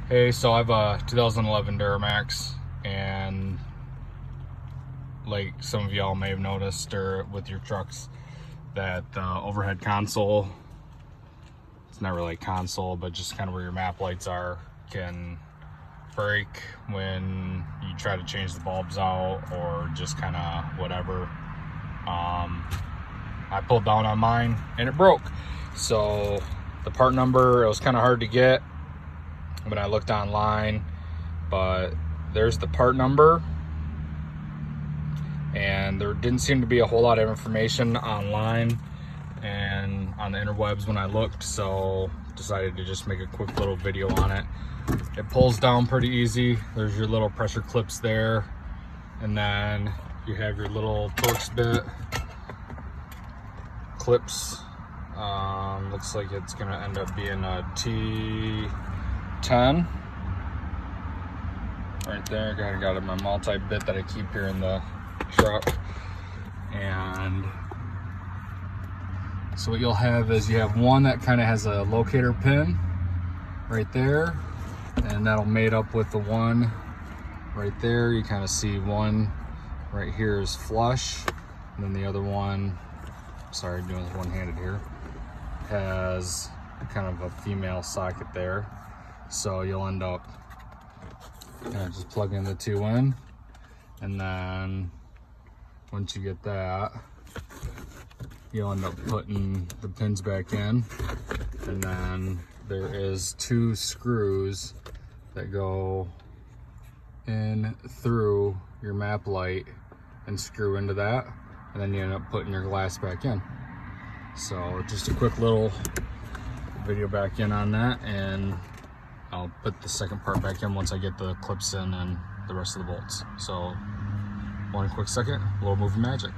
Hey, so I have a 2011 Duramax, and like some of y'all may have noticed, or with your trucks, that the overhead console, it's not really a console, but just kind of where your map lights are, can break when you try to change the bulbs out or just kind of whatever. I pulled down on mine and it broke. So the part number, it was kind of hard to get when I looked online, but there's the part number, and there didn't seem to be a whole lot of information online and on the interwebs when I looked, so decided to just make a quick little video on it. It pulls down pretty easy. There's your little pressure clips there, and then you have your little Torx bit clips. Looks like it's gonna end up being a T10 right there. I got my multi-bit that I keep here in the truck. And so what you'll have is you have one that kind of has a locator pin right there, and that'll mate up with the one right there. You kind of see one right here is flush, and then the other one, sorry, doing this one-handed here, has kind of a female socket there. So you'll end up kind of just plugging the two in, and then once you get that, you'll end up putting the pins back in, and then there is two screws that go in through your map light and screw into that, and then you end up putting your glass back in. So just a quick little video back in on that, and I'll put the second part back in once I get the clips in and the rest of the bolts. So one quick second, a little movie magic.